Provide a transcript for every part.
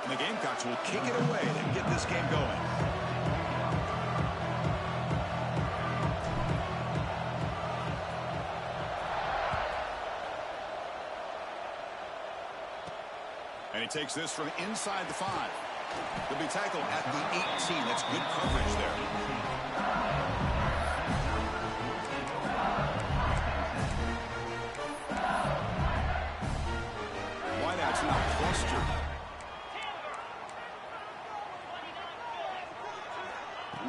And the Gamecocks will kick it away and get this game going. And he takes this from inside the 5. He'll be tackled at the 18. That's good coverage there. Wideout's now clustered.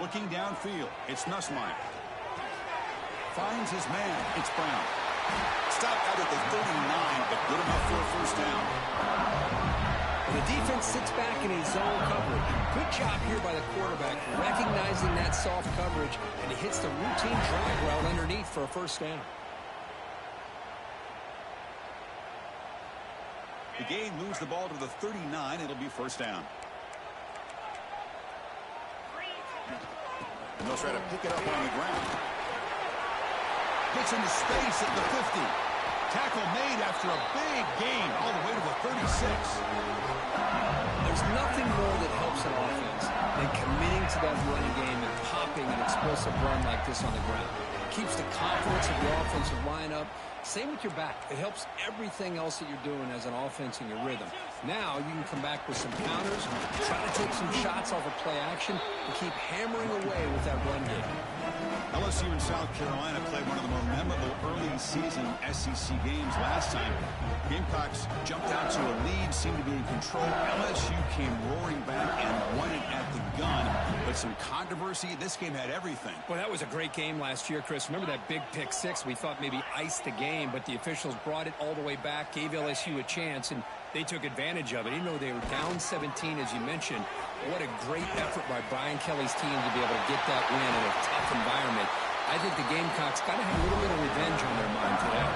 Looking downfield, it's Nussmeier. Finds his man. It's Brown. Stopped out at the 39, but good enough for a first down. The defense sits back in his zone coverage. Good job here by the quarterback, recognizing that soft coverage, and he hits the routine drag route underneath for a first down. The game moves the ball to the 39. It'll be first down. And they'll try to pick it up on the ground. Gets into space at the 50. Tackle made after a big gain all the way to the 36. There's nothing more that helps an offense than committing to that running game and popping an explosive run like this on the ground. It keeps the confidence of your offensive line up. Same with your back. It helps everything else that you're doing as an offense in your rhythm. Now you can come back with some counters, try to take some shots off of play action, and keep hammering away with that run game. LSU and South Carolina played one of the more memorable early season SEC games last time. Gamecocks jumped out to a lead, seemed to be in control. LSU came roaring back and won it at the gun. But some controversy. This game had everything. Well, that was a great game last year, Chris. Remember that big pick six? We thought maybe iced the game, but the officials brought it all the way back, gave LSU a chance, and they took advantage of it. Even though they were down 17, as you mentioned, what a great effort by Brian Kelly's team to be able to get that win in a tough environment. I think the Gamecocks got to have a little bit of revenge on their mind today.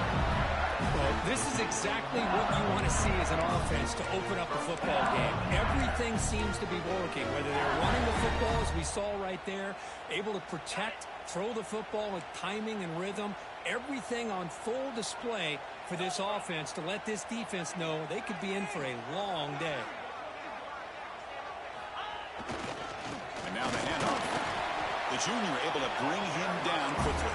Well, this is exactly what you want to see as an offense to open up a football game. Everything seems to be working, whether they're running the football, as we saw right there, able to protect, throw the football with timing and rhythm, everything on full display for this offense to let this defense know they could be in for a long day. And now the handoff. The junior able to bring him down quickly.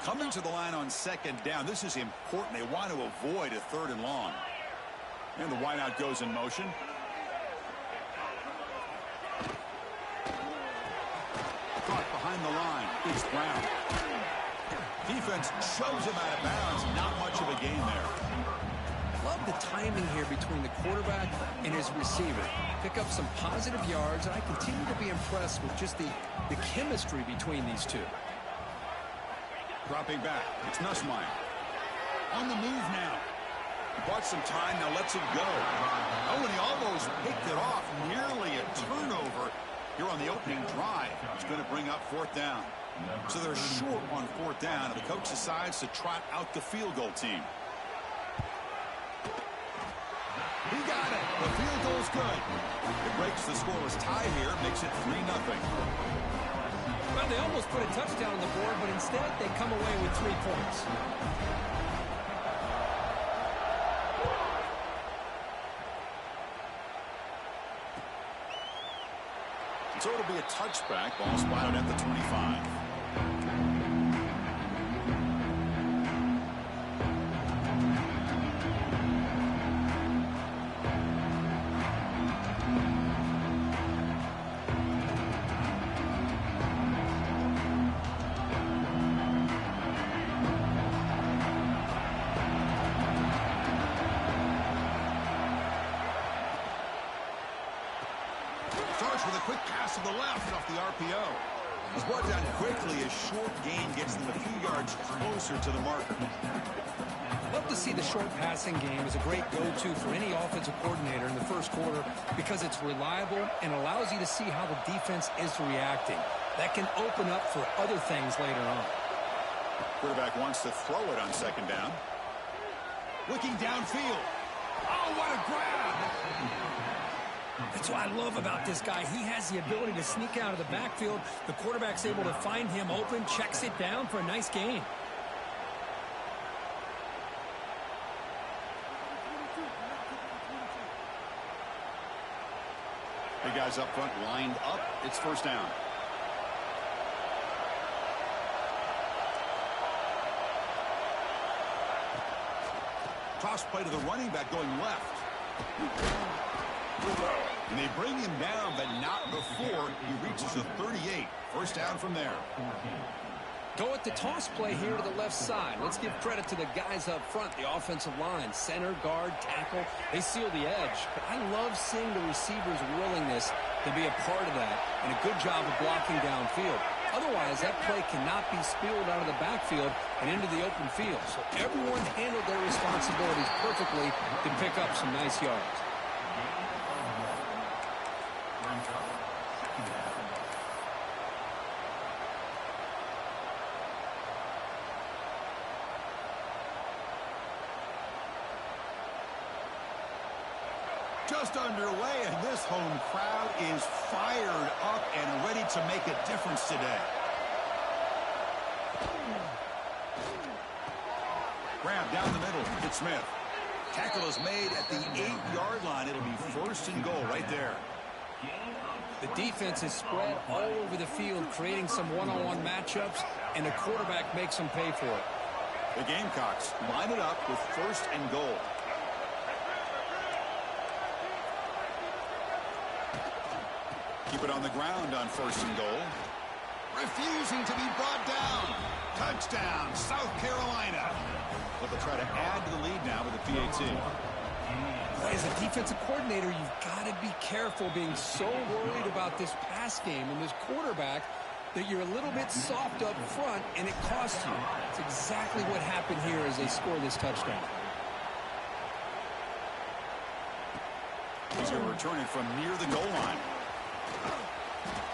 Coming to the line on second down. This is important. They want to avoid a third and long. And the wideout goes in motion. Caught behind the line. It's Brown. Defense shoves him out of bounds. Not much of a gain there. Love the timing here between the quarterback and his receiver. Pick up some positive yards, and I continue to be impressed with just the chemistry between these two. Dropping back. It's Nussmeier. On the move now. Bought some time. Now lets it go. Oh, and he almost picked it off. Nearly a turnover here on the opening drive. It's going to bring up fourth down. So they're short on fourth down, and the coach decides to trot out the field goal team. He got it. The field goal's good. It breaks the scoreless tie here. Makes it 3-0. Well, they almost put a touchdown on the board, but instead they come away with 3 points. So it'll be a touchback. Ball spotted at the 25. With a quick pass to the left off the RPO. He's brought down quickly. A short gain gets them a few yards closer to the marker. Love to see the short passing game as a great go-to for any offensive coordinator in the first quarter because it's reliable and allows you to see how the defense is reacting. That can open up for other things later on. Quarterback wants to throw it on second down. Looking downfield. Oh, what a grab! That's what I love about this guy. He has the ability to sneak out of the backfield. The quarterback's able to find him open, checks it down for a nice gain. The guys up front lined up. It's first down. Toss play to the running back going left. And they bring him down, but not before he reaches the 38. First down from there. Go with the toss play here to the left side. Let's give credit to the guys up front, the offensive line, center, guard, tackle. They seal the edge. But I love seeing the receiver's willingness to be a part of that and a good job of blocking downfield. Otherwise, that play cannot be spilled out of the backfield and into the open field. So everyone handled their responsibilities perfectly to pick up some nice yards. Just underway, and this home crowd is fired up and ready to make a difference today. Grab down the middle. It's Smith. Tackle is made at the 8-yard line. It'll be first and goal right there. The defense is spread all over the field, creating some one-on-one matchups, and the quarterback makes them pay for it. The Gamecocks line it up with first and goal. Keep it on the ground on first and goal. Refusing to be brought down. Touchdown, South Carolina. But they'll try to add to the lead now with a PAT. As a defensive coordinator, you've got to be careful being so worried about this pass game and this quarterback that you're a little bit soft up front, and it costs you. It's exactly what happened here as they score this touchdown. He's going to return it from near the goal line.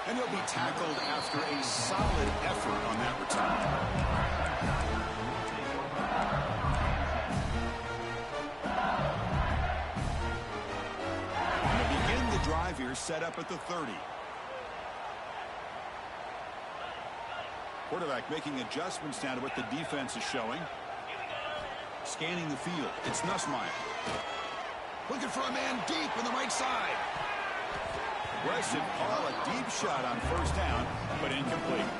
And he'll be tackled after a solid effort on that return. And to begin the drive here, set up at the 30. Quarterback making adjustments now to what the defense is showing. Scanning the field. It's Nussmeier. Looking for a man deep on the right side. Aggressive call, a deep shot on first down, but incomplete.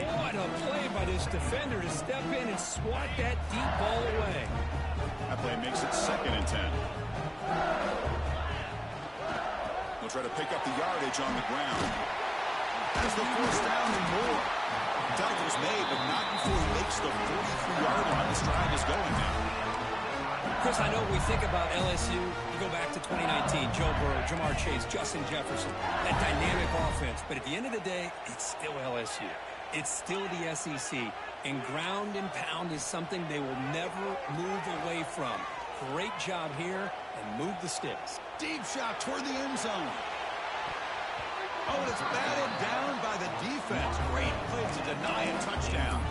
What a play by this defender to step in and swat that deep ball away. That play makes it 2nd and 10. They'll try to pick up the yardage on the ground. That's the first down and more. Tackle's made, but not before he makes the 43-yard line. This drive is going now. Chris, I know we think about LSU. You go back to 2019, Joe Burrow, Jamar Chase, Justin Jefferson, that dynamic offense. But at the end of the day, it's still LSU. It's still the SEC. And ground and pound is something they will never move away from. Great job here, and move the sticks. Deep shot toward the end zone. Oh, and it's batted down by the defense. Great play to deny a touchdown.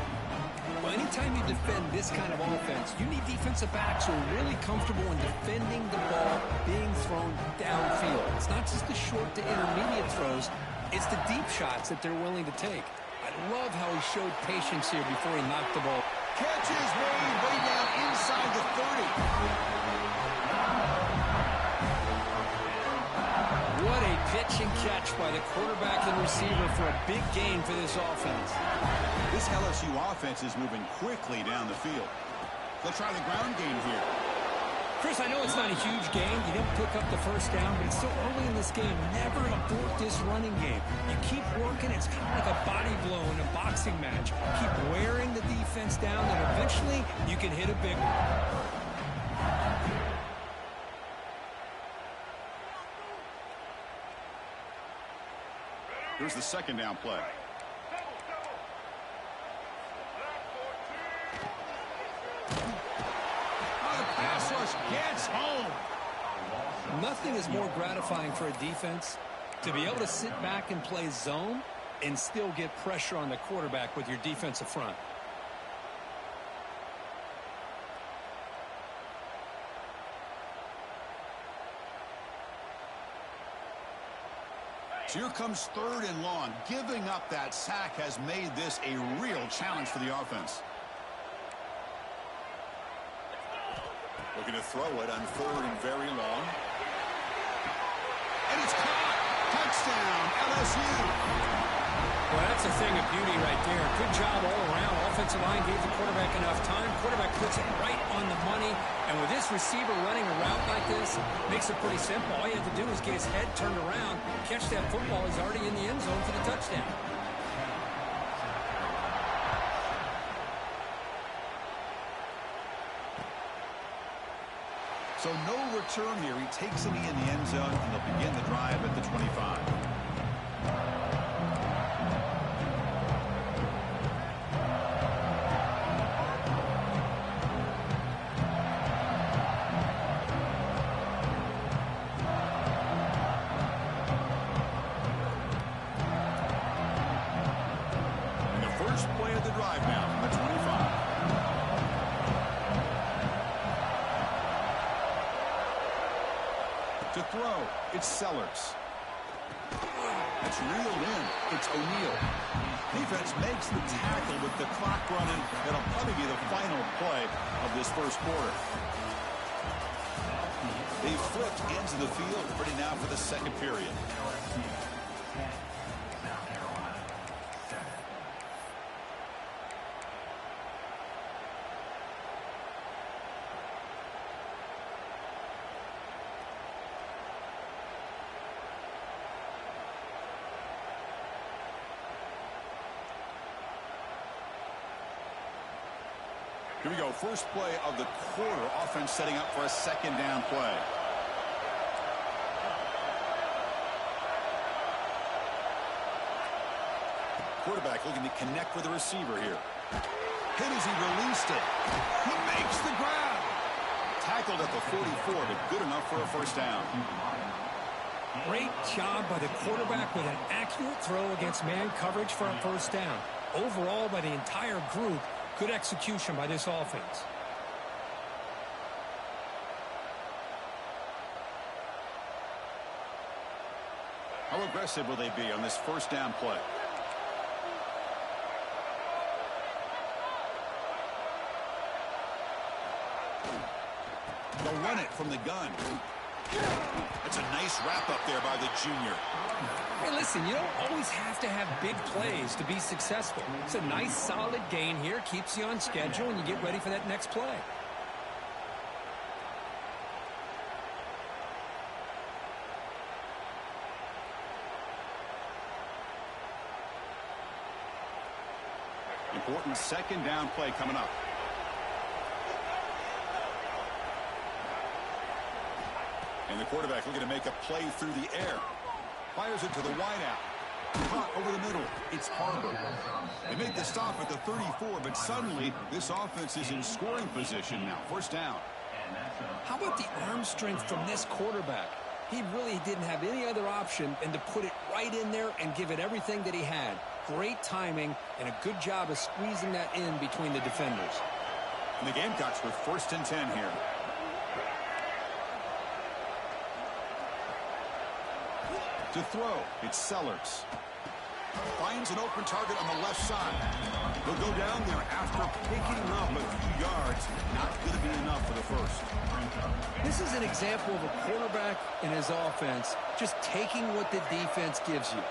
Well, anytime you defend this kind of offense, you need defensive backs who are really comfortable in defending the ball being thrown downfield. It's not just the short to intermediate throws. It's the deep shots that they're willing to take. I love how he showed patience here before he knocked the ball. Catch is made way down inside the 30. What a pitch and catch by the quarterback and receiver for a big gain for this offense. This LSU offense is moving quickly down the field. They'll try the ground game here. Chris, I know it's not a huge game. You didn't pick up the first down, but it's still early in this game. Never abort this running game. You keep working. It's kind of like a body blow in a boxing match. Keep wearing the defense down, and eventually you can hit a big one. Here's the 2nd down play. Oh, the pass rush gets home. Nothing is more gratifying for a defense to be able to sit back and play zone and still get pressure on the quarterback with your defensive front. So here comes 3rd and long. Giving up that sack has made this a real challenge for the offense. Looking to throw it on 3rd and very long. And it's caught. Touchdown, LSU. Well, that's a thing of beauty right there. Good job all around. Offensive line gave the quarterback enough time. Quarterback puts it right on the money. And with this receiver running a route like this, makes it pretty simple. All you have to do is get his head turned around, catch that football. He's already in the end zone for the touchdown. So no return here. He takes it in the end zone, and they'll begin the drive at the 25. And the first play of the drive now from the 25. To throw, it's Sellers. That's reeled in. It's O'Neal. Defense makes the tackle with the clock running. That'll probably be the final play of this first quarter. They flipped ends of the field, ready now for the second period. Here we go. First play of the quarter. Offense setting up for a second down play. Quarterback looking to connect with the receiver here. Hit as he released it. He makes the grab. Tackled at the 44, but good enough for a first down. Great job by the quarterback with an accurate throw against man coverage for a first down. Overall, by the entire group, good execution by this offense. How aggressive will they be on this first down play? They'll run it from the gun. That's a nice wrap up there by the junior. Hey, listen, you don't always have to have big plays to be successful. It's a nice, solid gain here. Keeps you on schedule, and you get ready for that next play. Important second down play coming up. And the quarterback looking to make a play through the air. Fires it to the wideout. Caught over the middle. It's Harbor. They make the stop at the 34, but suddenly this offense is in scoring position now. First down. How about the arm strength from this quarterback? He really didn't have any other option than to put it right in there and give it everything that he had. Great timing and a good job of squeezing that in between the defenders. And the Gamecocks with 1st and 10 here. To throw, it's Sellers. Finds an open target on the left side. He'll go down there after picking up a few yards. Not going to be enough for the first. This is an example of a quarterback in his offense just taking what the defense gives you.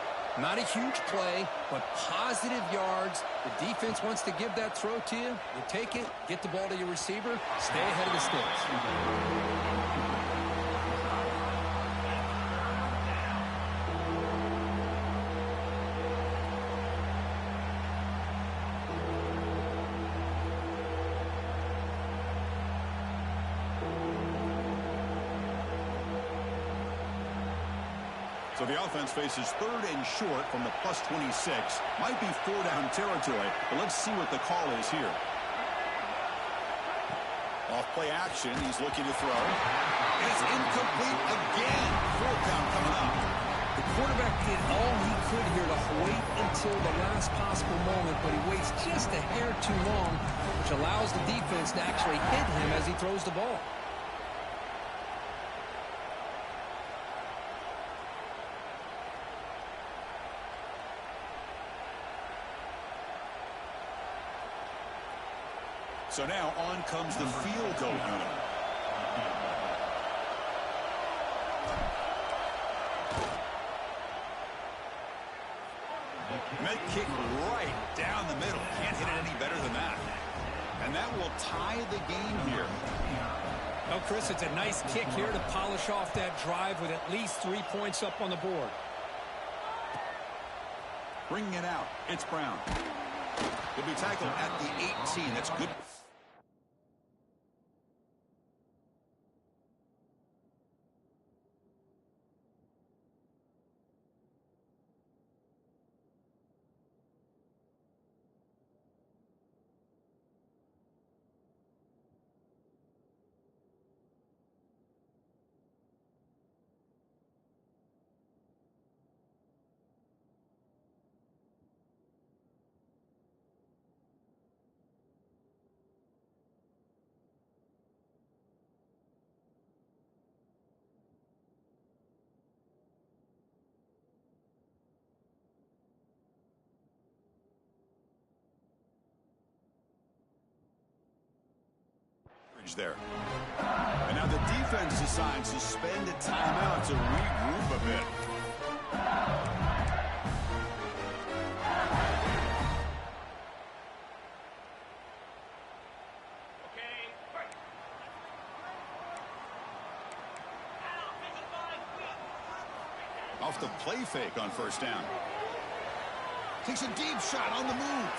Not a huge play, but positive yards. The defense wants to give that throw to you. You take it, get the ball to your receiver, stay ahead of the sticks. So the offense faces 3rd and short from the plus 26. Might be 4-down territory, but let's see what the call is here. Off play action, he's looking to throw. And it's incomplete again. 4th down coming up. The quarterback did all he could here to wait until the last possible moment, but he waits just a hair too long, which allows the defense to actually hit him as he throws the ball. So now on comes the field goal unit. Med kick right down the middle. Can't hit it any better than that. And that will tie the game here. Well, Chris, it's a nice kick here to polish off that drive with at least 3 points up on the board. Bringing it out, it's Brown. He'll be tackled at the 18. That's good. There. And now the defense decides to spend a timeout to regroup a bit. Off the play fake on first down. Takes a deep shot on the move.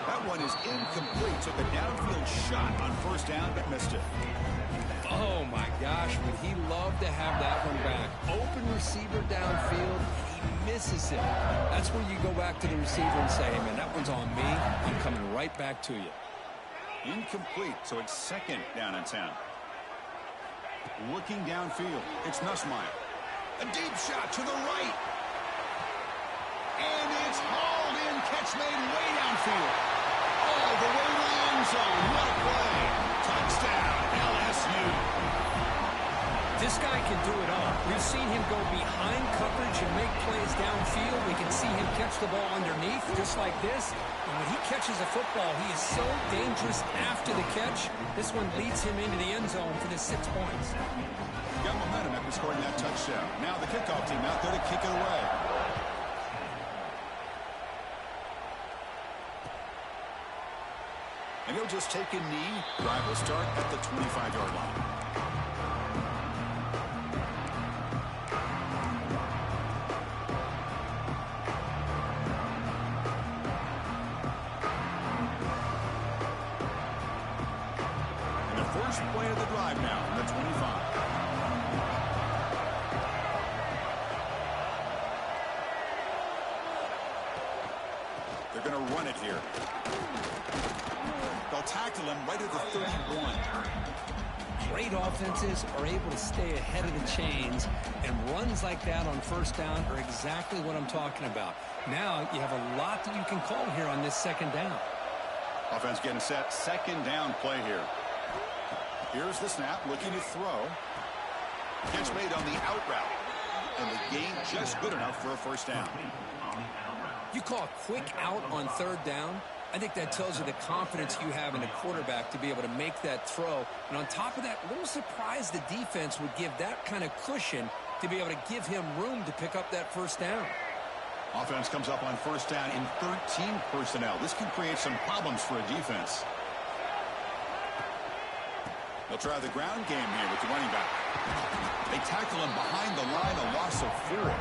That one is incomplete. Took a downfield shot on first down, but missed it. Oh, my gosh. Would he love to have that one back? Open receiver downfield, and he misses it. That's where you go back to the receiver and say, hey, man, that one's on me. I'm coming right back to you. Incomplete, so it's second down and 10. Looking downfield, it's Nussmeier. A deep shot to the right. And it's hauled in. Catch made way downfield. All the way to the end zone. What a play. Touchdown, LSU. This guy can do it all. We've seen him go behind coverage and make plays downfield. We can see him catch the ball underneath just like this. And when he catches a football, he is so dangerous after the catch. This one leads him into the end zone for the 6 points. Got momentum after scoring that touchdown. Now the kickoff team out there to kick it away. And he'll just take a knee. Drive will start at the 25-yard line. And the first play of the drive now from the 25. They're going to run it here. They'll tackle him right at the 31. Great offenses are able to stay ahead of the chains, and runs like that on first down are exactly what I'm talking about. Now you have a lot that you can call here on this second down. Offense getting set. Second down play here. Here's the snap, looking to throw. Catch made on the out route. And the gain just good enough for a first down. You call a quick out on third down. I think that tells you the confidence you have in a quarterback to be able to make that throw. And on top of that, a little surprised the defense would give that kind of cushion to be able to give him room to pick up that first down. Offense comes up on first down in 13 personnel. This can create some problems for a defense. They'll try the ground game here with the running back. They tackle him behind the line, a loss of 4.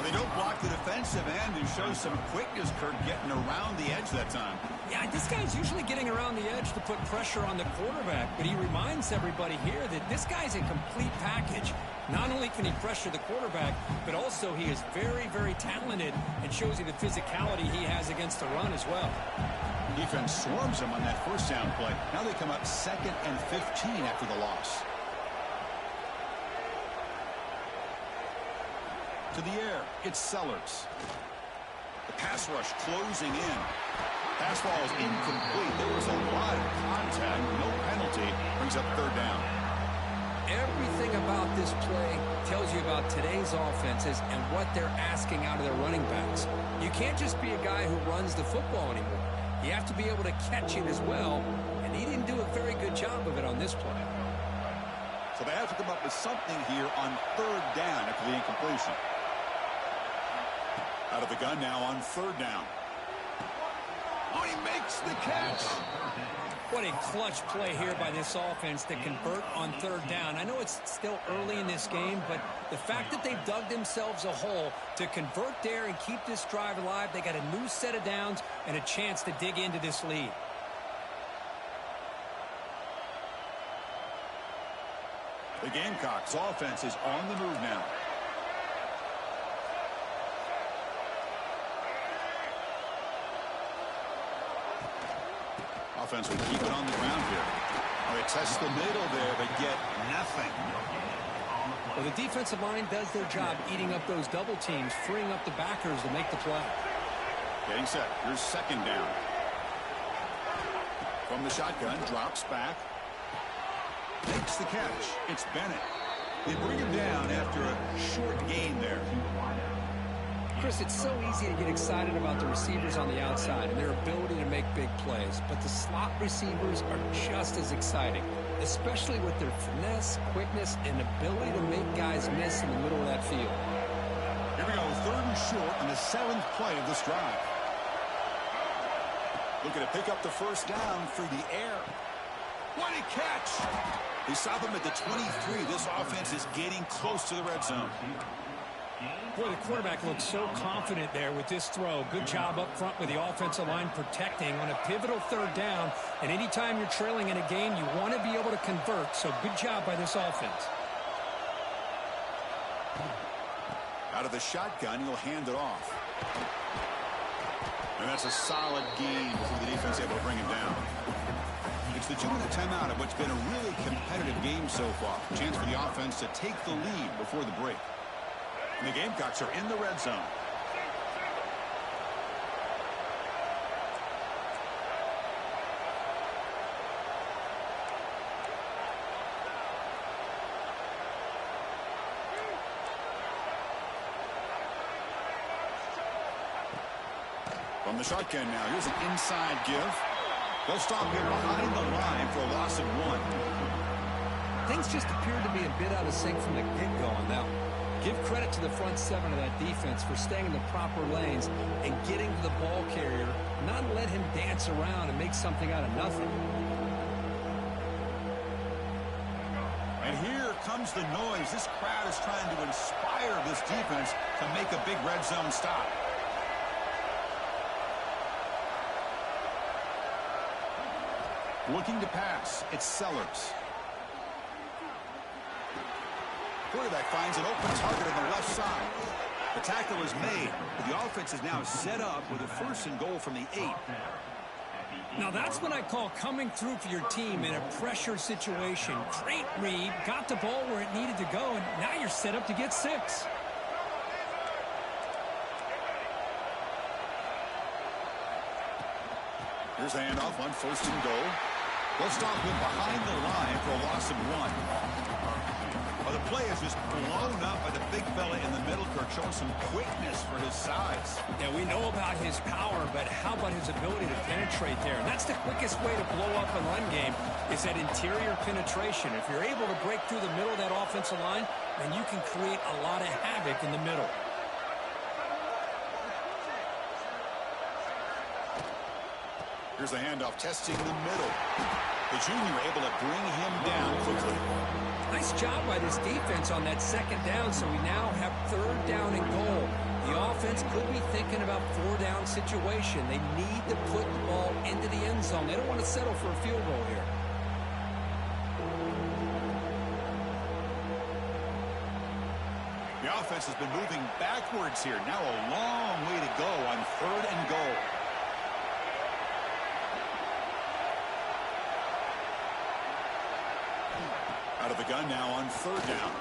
They don't block the defensive end and show some quickness, Kirk, getting around the edge that time. Yeah, this guy's usually getting around the edge to put pressure on the quarterback, but he reminds everybody here that this guy's a complete package. Not only can he pressure the quarterback, but also he is very, very talented and shows you the physicality he has against the run as well. Defense swarms him on that first down play. Now they come up 2nd and 15 after the loss. To the air, it's Sellers. The pass rush closing in. Pass ball is incomplete. There was a lot of contact, no penalty. Brings up third down. Everything about this play tells you about today's offenses and what they're asking out of their running backs. You can't just be a guy who runs the football anymore. You have to be able to catch it as well. and he didn't do a very good job of it on this play. So they have to come up with something here on third down after the incompletion. Out of the gun now on third down. Oh, he makes the catch. What a clutch play here by this offense to convert on third down. I know it's still early in this game, but the fact that they've dug themselves a hole to convert there and keep this drive alive, they got a new set of downs and a chance to dig into this lead. The Gamecocks offense is on the move now. Offense will keep it on the ground here. Oh, they test the middle there, but get nothing. Well, the defensive line does their job eating up those double teams, freeing up the backers to make the play. Getting set. Here's second down. From the shotgun, drops back. Makes the catch. It's Bennett. They bring him down after a short gain there. Chris, it's so easy to get excited about the receivers on the outside and their ability to make big plays, but the slot receivers are just as exciting, especially with their finesse, quickness, and ability to make guys miss in the middle of that field. Here we go, third and short on the 7th play of this drive. Looking to pick up the first down through the air. What a catch! They stop him at the 23. This offense is getting close to the red zone. Boy, the quarterback looks so confident there with this throw. Good job up front with the offensive line protecting on a pivotal third down. And anytime you're trailing in a game, you want to be able to convert. So good job by this offense. Out of the shotgun, he'll hand it off. And that's a solid gain before the defense able to bring him down. It's the 2-minute timeout of what's been a really competitive game so far. Chance for the offense to take the lead before the break. And the Gamecocks are in the red zone. From the shotgun now, here's an inside give. They'll stop here behind the line for a loss of 1. Things just appeared to be a bit out of sync from the get-go on that one. Give credit to the front 7 of that defense for staying in the proper lanes and getting to the ball carrier, not let him dance around and make something out of nothing. And here comes the noise. This crowd is trying to inspire this defense to make a big red zone stop. Looking to pass, it's Sellers. Quarterback finds an open target on the left side. The tackle is made. The offense is now set up with a 1st and goal from the 8. Now that's what I call coming through for your team in a pressure situation. Great read, got the ball where it needed to go, and now you're set up to get 6. Here's the handoff on 1st and goal. They'll stop him behind the line for a loss of 1. Well, the play is just blown up by the big fella in the middle. Kirk showing some quickness for his size. Yeah, we know about his power, but how about his ability to penetrate there? And that's the quickest way to blow up a run game is that interior penetration. If you're able to break through the middle of that offensive line, then you can create a lot of havoc in the middle. Here's the handoff testing the middle. The junior able to bring him down quickly. Nice job by this defense on that 2nd down, so we now have 3rd down and goal. The offense could be thinking about 4-down situation. They need to put the ball into the end zone. They don't want to settle for a field goal here. The offense has been moving backwards here. Now a long way to go on 3rd and goal. Out of the gun now on 3rd down.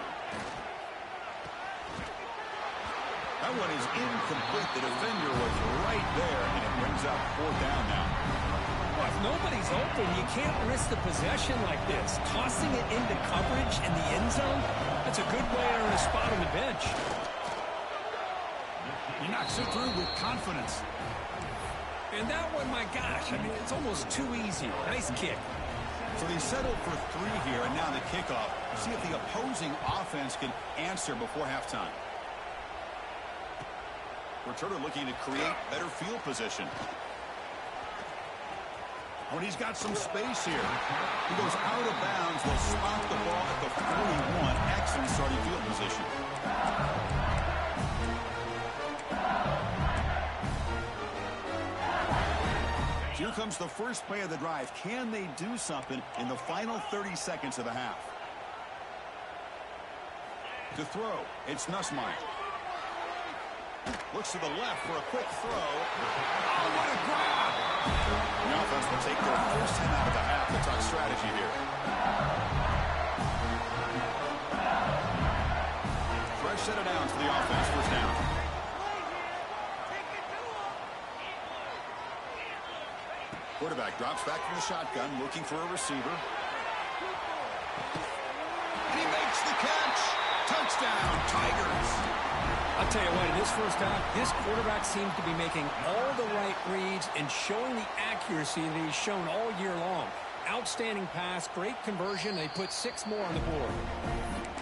That one is incomplete. The defender was right there, and it brings up 4th down now. Well, if nobody's open, you can't risk the possession like this. Tossing it into coverage in the end zone, that's a good way to earn a spot on the bench. He knocks it through with confidence. And that one, my gosh, I mean, it's almost too easy. Nice kick. So they settled for 3 here, and now the kickoff. See if the opposing offense can answer before halftime. Returner looking to create better field position. When he's got some space here, he goes out of bounds. They'll spot the ball at the 41. Excellent starting field position. Here comes the first play of the drive. Can they do something in the final 30 seconds of the half? To throw, it's Nussmeier. Looks to the left for a quick throw. Oh, what a grab! The offense will take their first 10 out of the half. The top strategy here. Fresh set of downs for the offense. First down. Quarterback drops back from the shotgun, looking for a receiver. And he makes the catch. Touchdown, Tigers. I'll tell you what, in this first half, this quarterback seems to be making all the right reads and showing the accuracy that he's shown all year long. Outstanding pass, great conversion. They put 6 more on the board.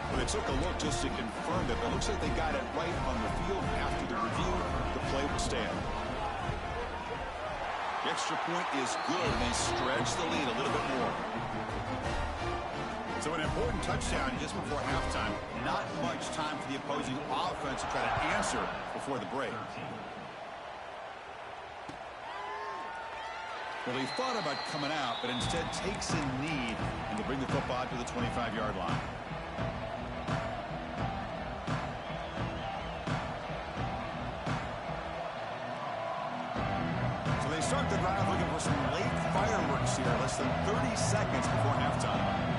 Well, they took a look just to confirm it, but it looks like they got it right on the field. After the review, the play will stand. The extra point is good, and they stretch the lead a little bit more. So an important touchdown just before halftime. Not much time for the opposing offense to try to answer before the break. Well, he thought about coming out, but instead takes a knee, and they bring the football to the 25-yard line. So they start the drive looking for some late fireworks here, less than 30 seconds before halftime.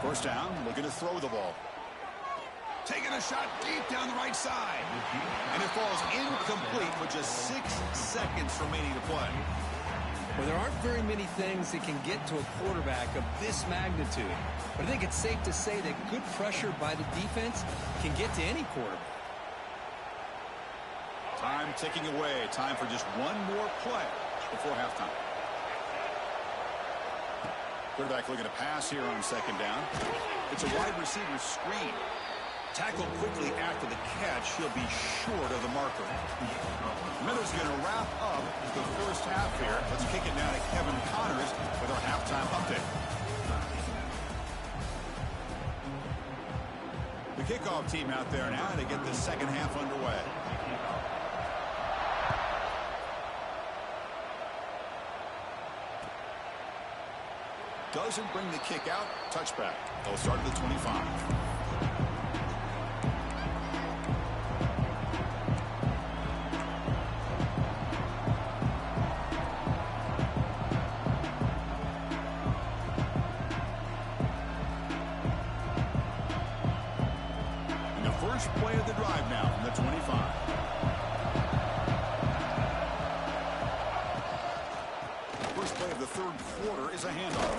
First down, looking to throw the ball. Taking a shot deep down the right side. And it falls incomplete with just 6 seconds remaining to play. Well, there aren't very many things that can get to a quarterback of this magnitude. But I think it's safe to say that good pressure by the defense can get to any quarterback. Time ticking away. Time for just one more play before halftime. Quarterback looking to pass here on second down. It's a wide receiver screen. Tackled quickly after the catch. He'll be short of the marker. Miller's going to wrap up the first half here. Let's kick it down to Kevin Connors with our halftime update. The kickoff team out there now to get the second half underway. Doesn't bring the kick out. Touchback. They'll start at the 25. And the first play of the drive now from the 25. First play of the third quarter is a handoff.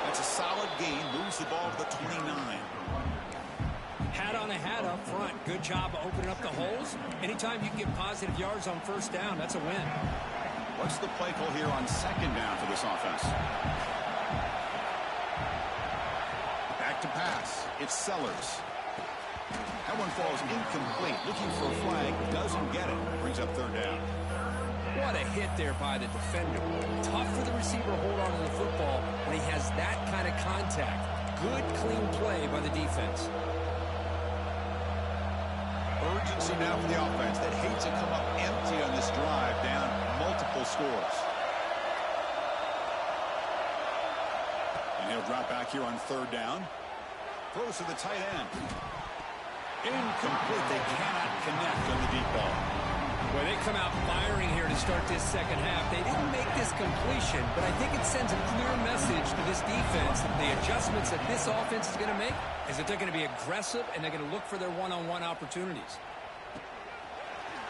That's a solid gain. Moves the ball to the 29. Hat on a hat up front. Good job of opening up the holes. Anytime you can get positive yards on first down, that's a win. What's the play call here on second down for this offense? Back to pass. It's Sellers. That one falls incomplete. Looking for a flag. Doesn't get it. Brings up third down. What a hit there by the defender. Tough for the receiver to hold on to the football when he has that kind of contact. Good, clean play by the defense. Urgency now for the offense that hates to come up empty on this drive, down multiple scores. And he'll drop back here on third down. Throws to the tight end. Incomplete. They cannot connect on the deep ball. Well, they come out firing here to start this second half. They didn't make this completion, but I think it sends a clear message to this defense that the adjustments that this offense is going to make is that they're going to be aggressive and they're going to look for their one-on-one opportunities.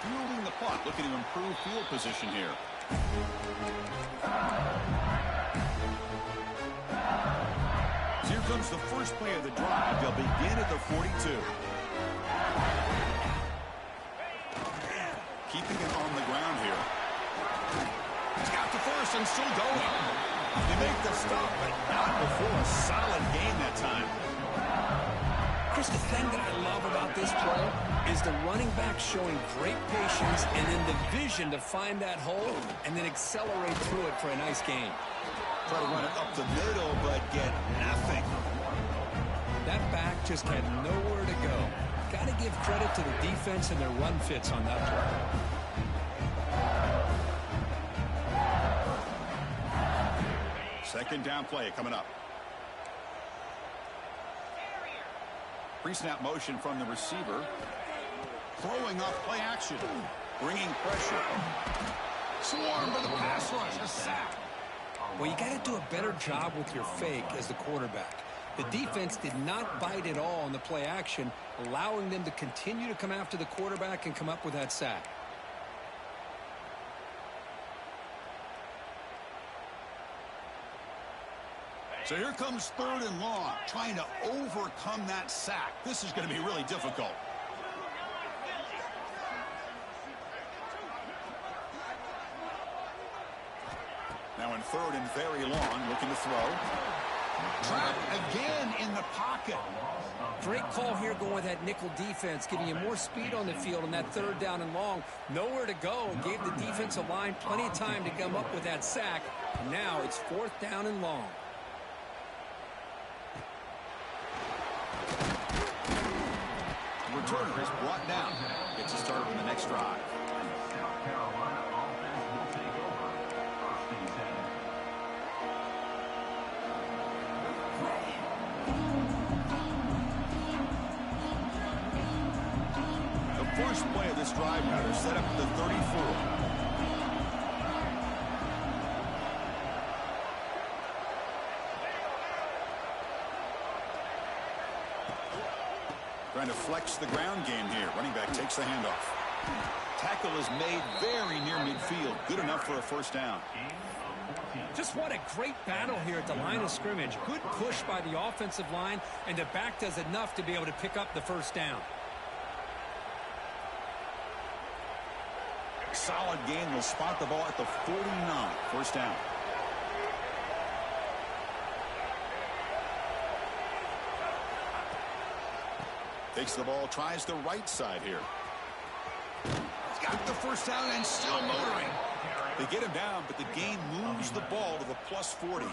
Fielding the punt, looking to improve field position here. So here comes the first play of the drive. They'll begin at the 42. keeping it on the ground here. He's got the first and still going. They make the stop, but not before a solid game that time. Chris, the thing that I love about this play is the running back showing great patience and then the vision to find that hole and then accelerate through it for a nice gain. Try to run it up the middle, but get nothing. That back just had nowhere to go. Got to give credit to the defense and their run fits on that play. Second down play coming up. Pre-snap motion from the receiver. Throwing off play action. Bringing pressure. Swarm for the pass rush. A sack. Well, you got to do a better job with your fake as the quarterback. The defense did not bite at all on the play action, allowing them to continue to come after the quarterback and come up with that sack. So here comes third and long, trying to overcome that sack. This is going to be really difficult. Now in third and very long, looking to throw. Trapped again in the pocket. Great call here going with that nickel defense, giving you more speed on the field on that third down and long. Nowhere to go. Gave the defensive line plenty of time to come up with that sack. And now it's fourth down and long. The returner is brought down. Gets a start on the next drive. First play of this drive now, they're set up at the 34. Trying to flex the ground game here. Running back takes the handoff. Tackle is made very near midfield. Good enough for a first down. Just what a great battle here at the line of scrimmage. Good push by the offensive line, and the back does enough to be able to pick up the first down. Solid gain will spot the ball at the 49. First down. Takes the ball, tries the right side here. He's got the first down and still motoring. They get him down, but the gain moves the ball to the plus 40.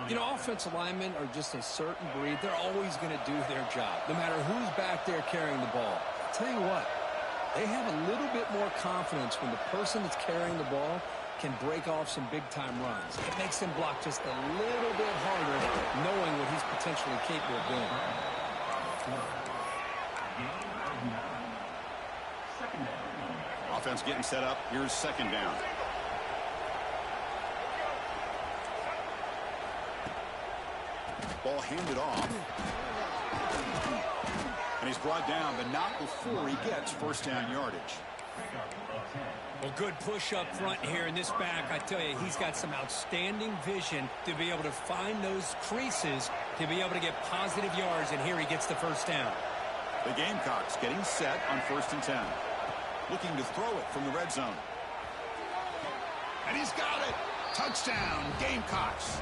You know, offensive linemen are just a certain breed. They're always going to do their job, no matter who's back there carrying the ball. I'll tell you what. They have a little bit more confidence when the person that's carrying the ball can break off some big-time runs. It makes them block just a little bit harder, knowing what he's potentially capable of doing. Offense getting set up. Here's second down. Ball handed off. And he's brought down, but not before he gets first down yardage. Well, good push up front here in this back. I tell you, he's got some outstanding vision to be able to find those creases to be able to get positive yards, and here he gets the first down. The Gamecocks getting set on first and 10. Looking to throw it from the red zone. And he's got it. Touchdown, Gamecocks.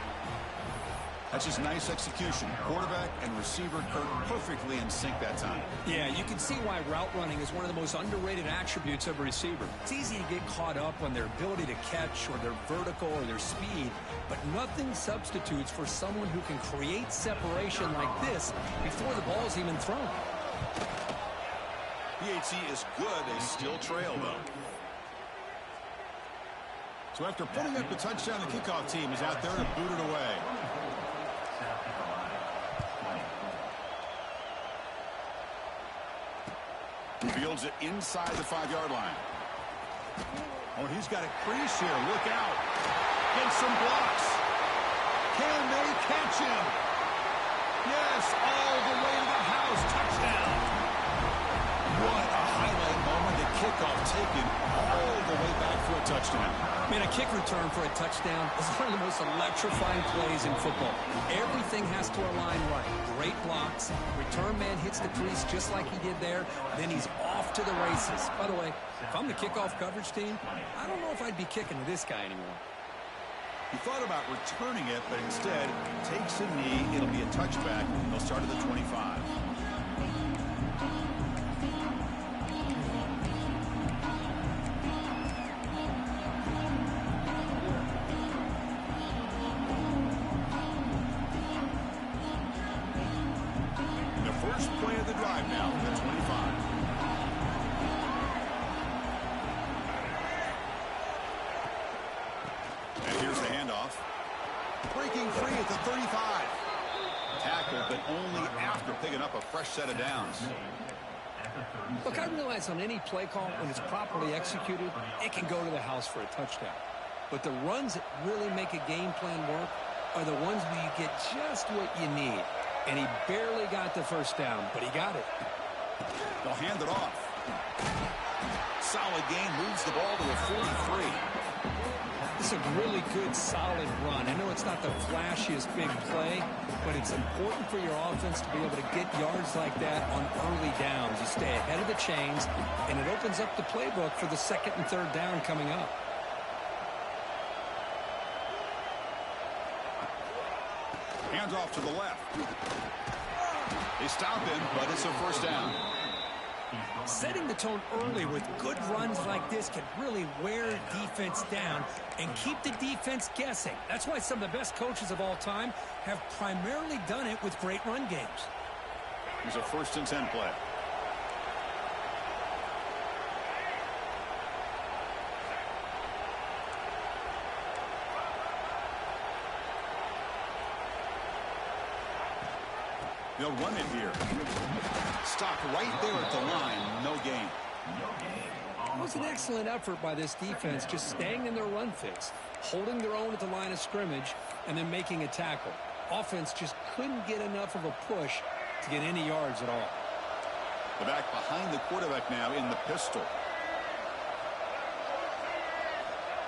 That's just nice execution. Quarterback and receiver perfectly in sync that time. Yeah, you can see why route running is one of the most underrated attributes of a receiver. It's easy to get caught up on their ability to catch or their vertical or their speed, but nothing substitutes for someone who can create separation like this before the ball's even thrown. PAT is good. They still trail, though. So after putting up the touchdown, the kickoff team is out there to boot it away. Fields it inside the 5-yard line. Oh, he's got a crease here. Look out. Gets some blocks. Can they catch him? Yes, all the way to the house. Touchdown. What a highlight moment. The kickoff taken all all the way back for a touchdown. Man, a kick return for a touchdown is one of the most electrifying plays in football. Everything has to align right. Great blocks. Return man hits the crease just like he did there. Then he's off to the races. By the way, if I'm the kickoff coverage team, I don't know if I'd be kicking to this guy anymore. He thought about returning it, but instead takes a knee. It'll be a touchback. They'll start at the 25. First play of the drive now from the 25. And here's the handoff. Breaking free at the 35. Tackled, but only after picking up a fresh set of downs. Look, I realize on any play call, when it's properly executed, it can go to the house for a touchdown. But the runs that really make a game plan work are the ones where you get just what you need. And he barely got the first down, but he got it. They'll hand it off. Solid gain, moves the ball to the 43. This is a really good, solid run. I know it's not the flashiest big play, but it's important for your offense to be able to get yards like that on early downs. You stay ahead of the chains, and it opens up the playbook for the second and third down coming up. Hands off to the left. They stop him, but it's a first down. Setting the tone early with good runs like this can really wear defense down and keep the defense guessing. That's why some of the best coaches of all time have primarily done it with great run games. Here's a 1st and 10 play. They'll run it here. Stop right there at the line. No gain. It was an excellent effort by this defense, just staying in their run fix, holding their own at the line of scrimmage, and then making a tackle. Offense just couldn't get enough of a push to get any yards at all. The back behind the quarterback now in the pistol.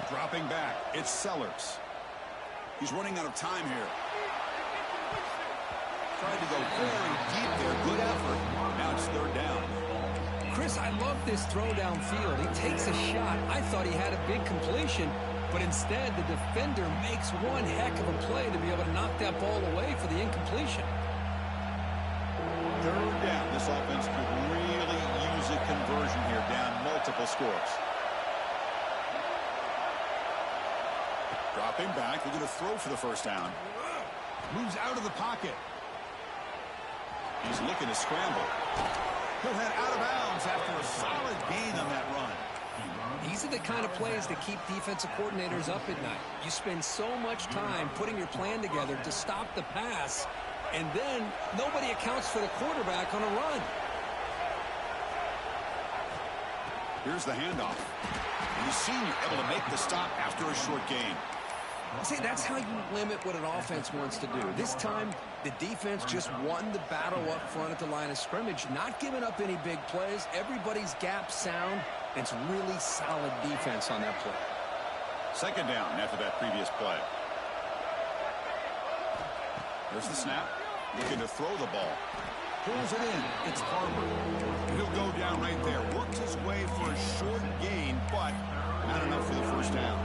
Dropping back. It's Sellers. He's running out of time here. Tried to go very deep there. Good effort. Now it's 3rd down. Chris, I love this throw downfield. He takes a shot. I thought he had a big completion, but instead the defender makes one heck of a play to be able to knock that ball away for the incompletion. 3rd down. This offense could really use a conversion here, down multiple scores. Dropping back. They're going to throw for the first down. Moves out of the pocket. He's looking to scramble. He'll head out of bounds after a solid gain on that run. These are the kind of plays that keep defensive coordinators up at night. You spend so much time putting your plan together to stop the pass, and then nobody accounts for the quarterback on a run. Here's the handoff. And the senior able to make the stop after a short gain. See, that's how you limit what an offense wants to do. This time, the defense just won the battle up front at the line of scrimmage, not giving up any big plays. Everybody's gap sound. It's really solid defense on that play. 2nd down after that previous play. There's the snap. Looking to throw the ball. Pulls it in. It's Harper. He'll go down right there. Works his way for a short gain, but not enough for the first down.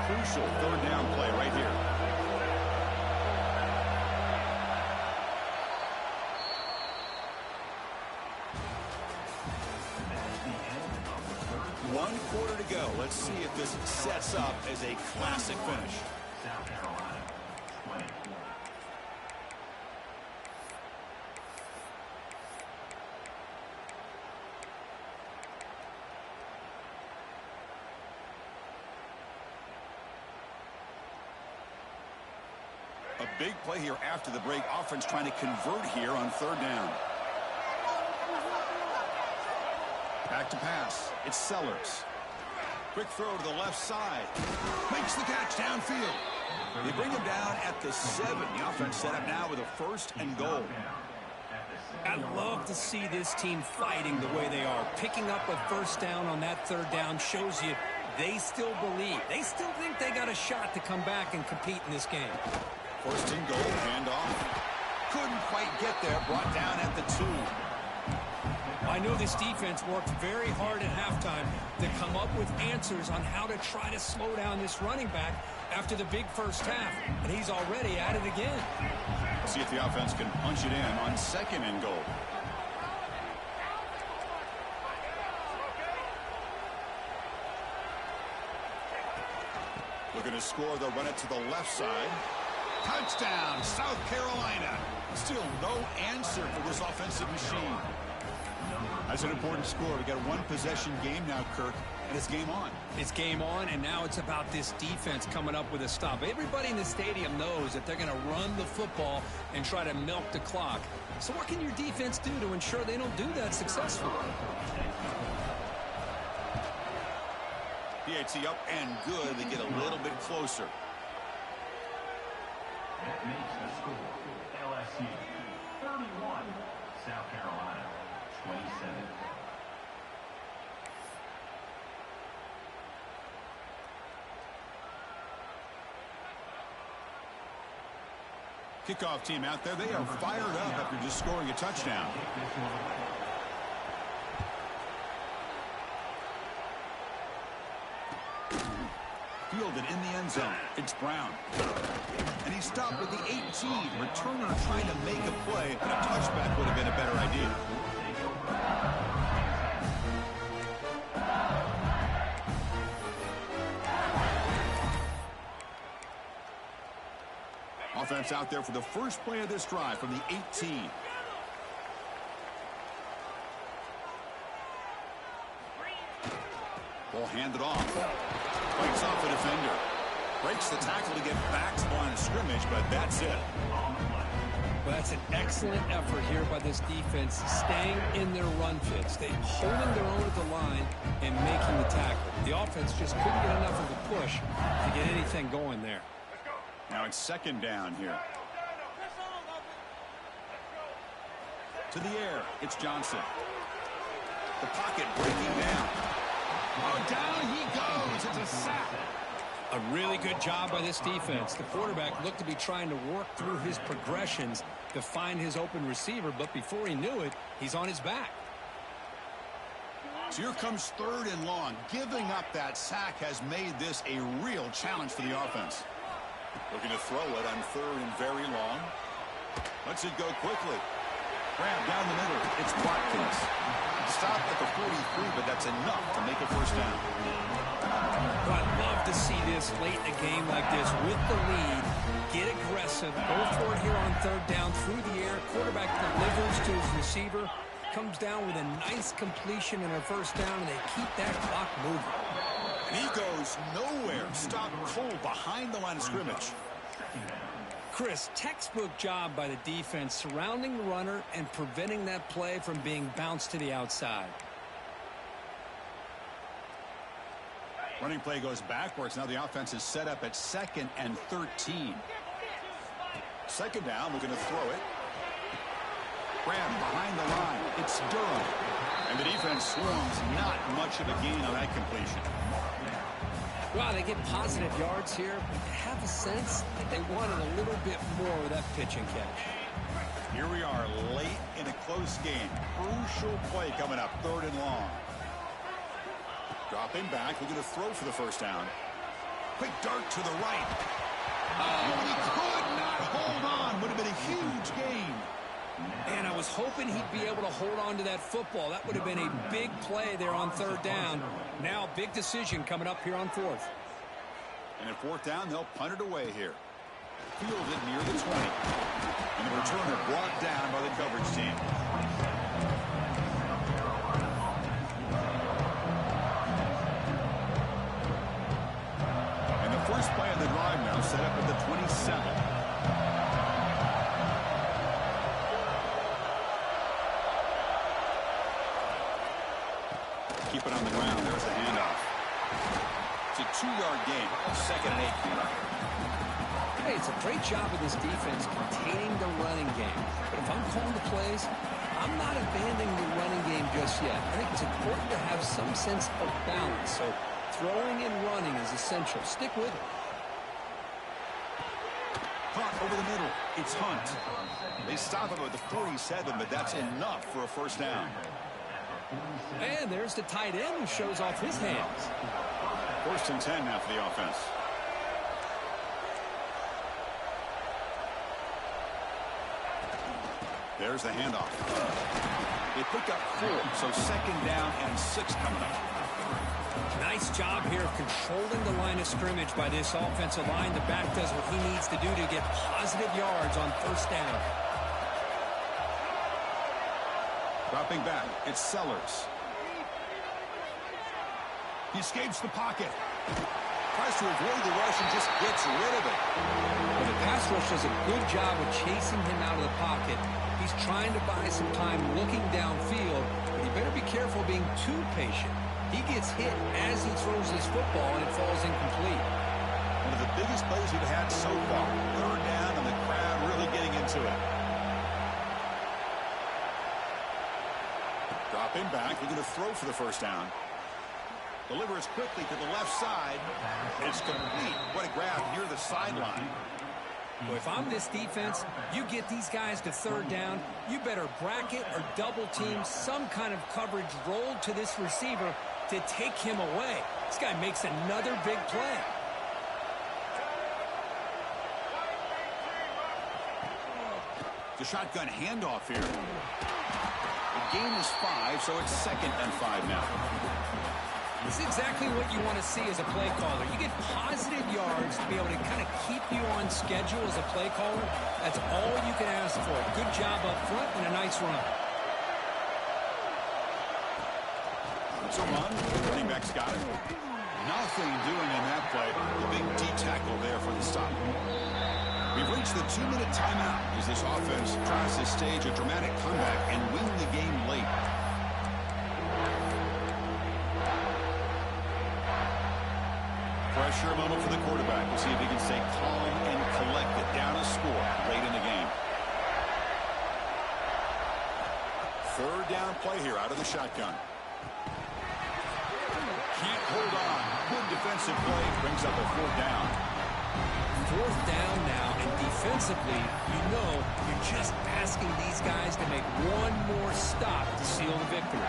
Crucial 3rd down play right here. One quarter to go. Let's see if this sets up as a classic finish. South Carolina, 24. A big play here after the break. Offense trying to convert here on 3rd down. Back to pass. It's Sellers. Quick throw to the left side. Makes the catch downfield. They bring him down at the 7. The offense set up now with a 1st and goal. I love to see this team fighting the way they are. Picking up a first down on that third down shows you they still believe. They still think they got a shot to come back and compete in this game. First and goal, handoff. Couldn't quite get there, brought down at the 2. I know this defense worked very hard at halftime to come up with answers on how to try to slow down this running back after the big first half, and he's already at it again. See if the offense can punch it in on second and goal. Looking to score, they'll run it to the left side. Touchdown, South Carolina. Still no answer for this offensive machine. That's an important score. We got a one-possession game now, Kirk, and it's game on. It's game on, and now it's about this defense coming up with a stop. Everybody in the stadium knows that they're going to run the football and try to milk the clock. So what can your defense do to ensure they don't do that successfully? PAT up and good. They get a little bit closer. That makes the score LSU 31, South Carolina 27. Kickoff team out there. They are fired up after just scoring a touchdown. Fielded in the end zone. It's Brown. And he stopped with the 18. Returner trying to make a play, but a touchback would have been a better idea. Offense out there for the first play of this drive from the 18. Ball handed off. Fights off a defender. Breaks the tackle to get back to the line of scrimmage, but that's it. Well, that's an excellent effort here by this defense, staying in their run fits. They holding their own at the line and making the tackle. The offense just couldn't get enough of a push to get anything going there. Now it's second down here. To the air, it's Johnson. The pocket breaking down. Oh, down he goes. It's a sack. A really good job by this defense. The quarterback looked to be trying to work through his progressions to find his open receiver, but before he knew it, he's on his back. So here comes third and long. Giving up that sack has made this a real challenge for the offense. Looking to throw it on third and very long. Lets it go quickly. Grab down the middle. It's Watkins. Stop at the 43, but that's enough to make a first down. Well, I'd love to see this late in a game like this with the lead. Get aggressive. Go for it here on third down through the air. Quarterback delivers to his receiver. Comes down with a nice completion and a first down, and they keep that clock moving. And he goes nowhere. Stop cold behind the line of scrimmage. Chris, textbook job by the defense surrounding the runner and preventing that play from being bounced to the outside. Running play goes backwards. Now the offense is set up at second and 13. Second down, looking to throw it. Grab behind the line. It's Durham. And the defense swarms. Not much of a gain on that completion. Wow, they get positive yards here, but they have a sense that they wanted a little bit more with that pitch and catch. Here we are late in a close game. Crucial play coming up, third and long. Dropping back, looking to throw for the first down. Quick dart to the right. Oh, he could not hold on. Would have been a huge gain. And I was hoping he'd be able to hold on to that football. That would have been a big play there on third down. Now, big decision coming up here on fourth. And at fourth down, they'll punt it away here. Fielded near the 20. And the returner brought down by the coverage team. And the first play of the drive now set up at the 27. Keep it on the ground. There's the handoff. It's a 2-yard gain. Second and 8. Hey, it's a great job of this defense containing the running game. But if I'm calling the plays, I'm not abandoning the running game just yet. I think it's important to have some sense of balance. So throwing and running is essential. Stick with it. Caught over the middle. It's Hunt. They stop him at the 47, but that's enough for a first down. And there's the tight end who shows off his hands. 1st and 10 now for the offense. There's the handoff. They pick up 4, so 2nd down and 6 coming up. Nice job here of controlling the line of scrimmage by this offensive line. The back does what he needs to do to get positive yards on 1st down. Dropping back, it's Sellers. He escapes the pocket. Tries to avoid the rush and just gets rid of it. Well, the pass rush does a good job of chasing him out of the pocket. He's trying to buy some time looking downfield, but you better be careful being too patient. He gets hit as he throws this football, and it falls incomplete. One of the biggest plays we've had so far. 3rd down, and the crowd really getting into it. Dropping back, looking to throw for the 1st down. Delivers quickly to the left side. It's complete. What a grab near the sideline. Well, if I'm this defense, you get these guys to 3rd down, you better bracket or double team some kind of coverage rolled to this receiver to take him away. This guy makes another big play. The shotgun handoff here. The gain is 5, so it's 2nd and 5 now. This is exactly what you want to see as a play caller. You get positive yards to be able to kind of keep you on schedule as a play caller. That's all you can ask for. Good job up front and a nice run. It's a run. Running back's got it. Nothing doing in that play. The big D tackle there for the stop. We've reached the 2-minute timeout as this offense tries to stage a dramatic comeback and win the game late. Pressure moment for the quarterback. We'll see if he can stay calm and collected. Down a score late in the game. 3rd down play here out of the shotgun. Can't hold on. Good defensive play. Brings up a 4th down. 4th down now, and defensively, you know you're just asking these guys to make one more stop to seal the victory.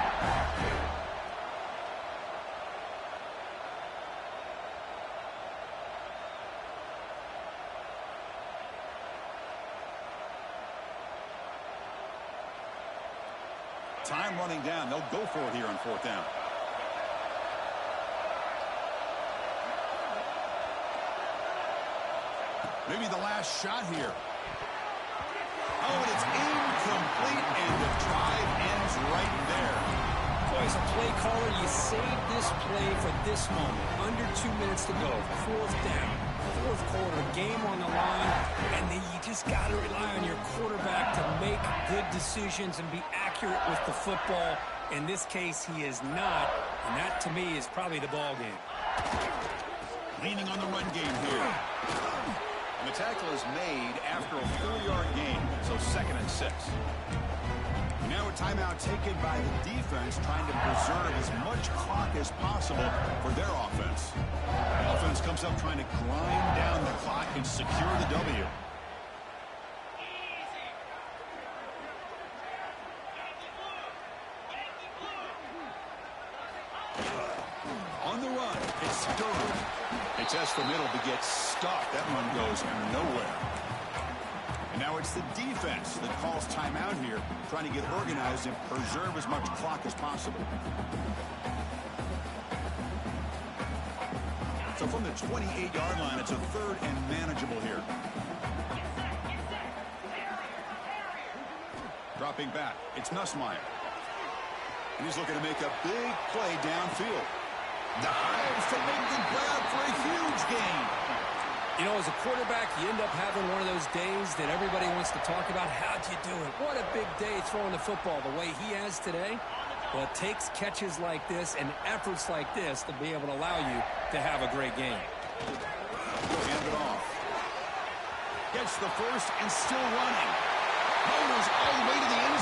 Time running down. They'll go for it here on 4th down. Maybe the last shot here. Oh, and it's incomplete, and the drive ends right there. Boy, as a play caller, you saved this play for this moment. Under 2 minutes to go. 4th down. 4th quarter, game on the line, and then you just got to rely on your quarterback to make good decisions and be accurate with the football. In this case, he is not, and that, to me, is probably the ball game. Leaning on the run game here. And the tackle is made after a 4-yard gain, so 2nd and 6. Now a timeout taken by the defense, trying to preserve as much clock as possible for their offense. The offense comes up trying to grind down the clock and secure the W. On the run, it's Durham. They test the middle but get stuck. That run goes nowhere. And now it's the defense that calls timeout here, trying to get organized and preserve as much clock as possible. So from the 28-yard line, it's a 3rd and manageable here. Dropping back, it's Nussmeier. And he's looking to make a big play downfield. Dives to make the grab for a huge gain. You know, as a quarterback, you end up having one of those days that everybody wants to talk about. How'd you do it? What a big day throwing the football the way he has today. Well, it takes catches like this and efforts like this to be able to allow you to have a great game. Hand it off. Gets the first and still running. Goes all the way to the end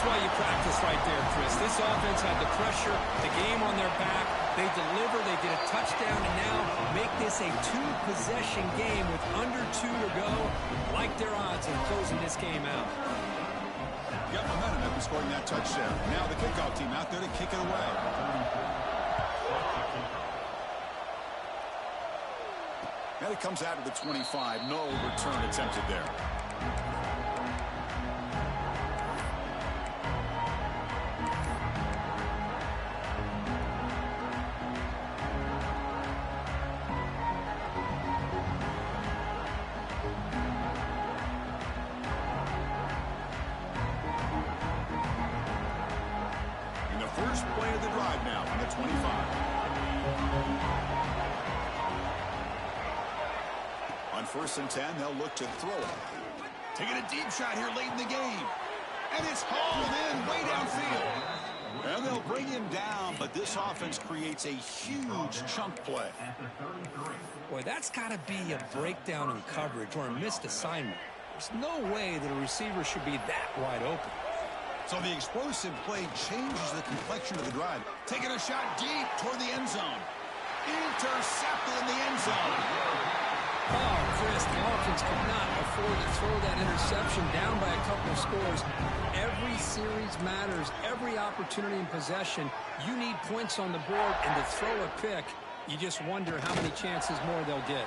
why you practice right there, Chris. This offense had the pressure, the game on their back. They deliver, they get a touchdown, and now make this a two-possession game with under 2 to go. Like their odds of closing this game out. Got momentum after scoring that touchdown. Now the kickoff team out there to kick it away. And it comes out of the 25. No return attempted there. First play of the drive now on the 25. On 1st and 10, they'll look to throw it. Taking a deep shot here late in the game. And it's hauled in way downfield. And they'll bring him down, but this offense creates a huge chunk play. Boy, that's got to be a breakdown in coverage or a missed assignment. There's no way that a receiver should be that wide open. So the explosive play changes the complexion of the drive. Taking a shot deep toward the end zone. Intercepted in the end zone. Oh, Chris, the offense could not afford to throw that interception down by a couple of scores. Every series matters. Every opportunity in possession. You need points on the board, and to throw a pick, you just wonder how many chances more they'll get.